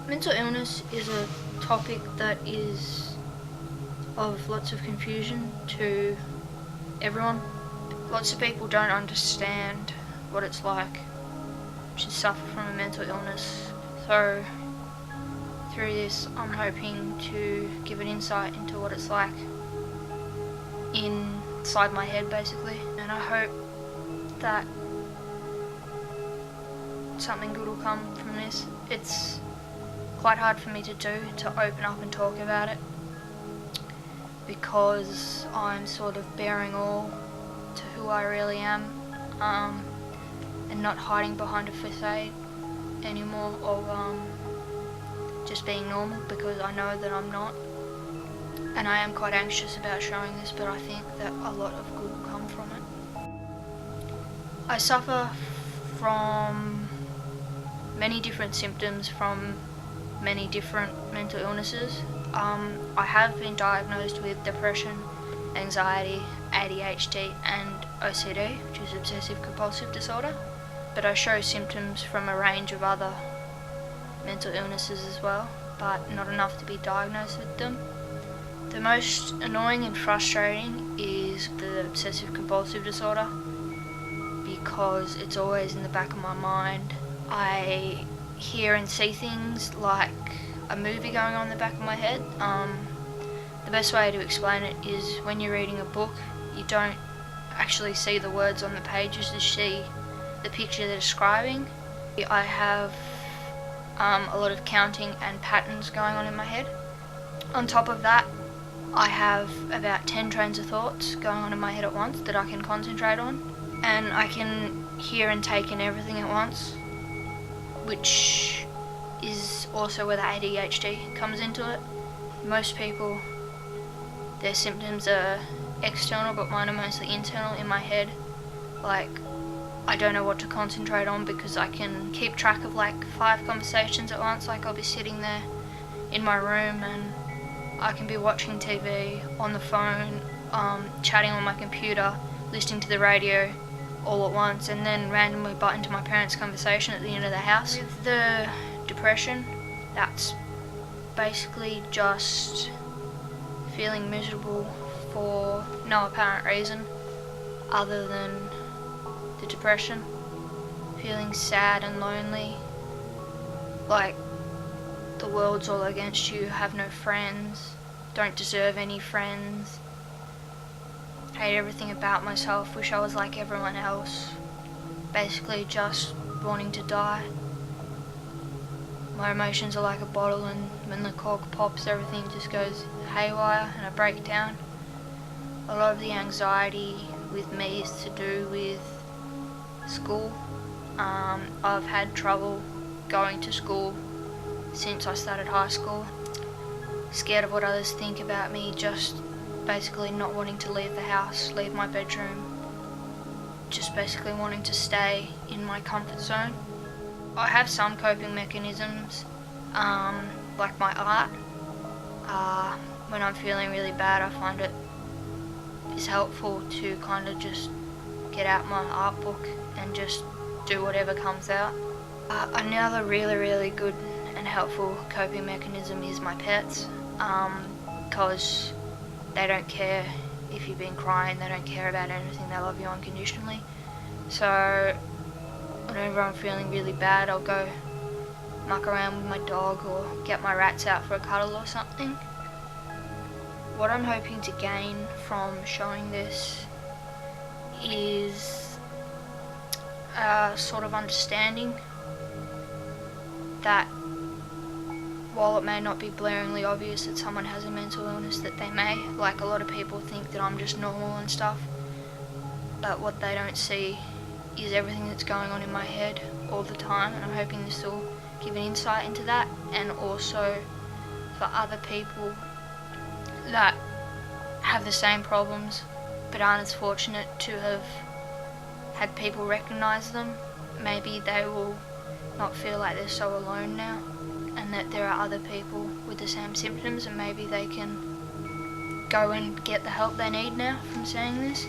Mental illness is a topic that is of lots of confusion to everyone. Lots of people don't understand what it's like to suffer from a mental illness. So through this, I'm hoping to give an insight into what it's like inside my head, basically. And I hope that something good will come from this. It's quite hard for me to do, to open up and talk about it, because I'm sort of bearing all to who I really am, and not hiding behind a facade anymore of just being normal, because I know that I'm not. And I am quite anxious about showing this, but I think that a lot of good will come from it. I suffer from many different symptoms from many different mental illnesses. I have been diagnosed with depression, anxiety, ADHD and OCD, which is obsessive compulsive disorder, but I show symptoms from a range of other mental illnesses as well, but not enough to be diagnosed with them. The most annoying and frustrating is the obsessive compulsive disorder, because it's always in the back of my mind. I hear and see things like a movie going on in the back of my head. The best way to explain it is when you're reading a book, you don't actually see the words on the pages, you see the picture they're describing. I have a lot of counting and patterns going on in my head. On top of that, I have about 10 trains of thoughts going on in my head at once that I can concentrate on, and I can hear and take in everything at once, which is also where the ADHD comes into it. Most people, their symptoms are external, but mine are mostly internal in my head. Like, I don't know what to concentrate on, because I can keep track of like 5 conversations at once. Like, I'll be sitting there in my room and I can be watching TV, on the phone, chatting on my computer, listening to the radio all at once, and then randomly butt into my parents' conversation at the end of the house. With the depression, that's basically just feeling miserable for no apparent reason other than the depression. Feeling sad and lonely, like the world's all against you, have no friends, don't deserve any friends, hate everything about myself, wish I was like everyone else, basically just wanting to die. My emotions are like a bottle, and when the cork pops, everything just goes haywire and I break down. A lot of the anxiety with me is to do with school. I've had trouble going to school since I started high school. Scared of what others think about me, just basically not wanting to leave the house, leave my bedroom, just basically wanting to stay in my comfort zone. I have some coping mechanisms, like my art. When I'm feeling really bad, I find it is helpful to kind of just get out my art book and just do whatever comes out. Another really good and helpful coping mechanism is my pets, because they don't care if you've been crying, they don't care about anything, they love you unconditionally. So whenever I'm feeling really bad, I'll go muck around with my dog or get my rats out for a cuddle or something. What I'm hoping to gain from showing this is a sort of understanding that while it may not be blaringly obvious that someone has a mental illness, that they may, like a lot of people think that I'm just normal and stuff, but what they don't see is everything that's going on in my head all the time, and I'm hoping this will give an insight into that, and also for other people that have the same problems but aren't as fortunate to have had people recognise them. Maybe they will not feel like they're so alone now, and that there are other people with the same symptoms, and maybe they can go and get the help they need now from seeing this.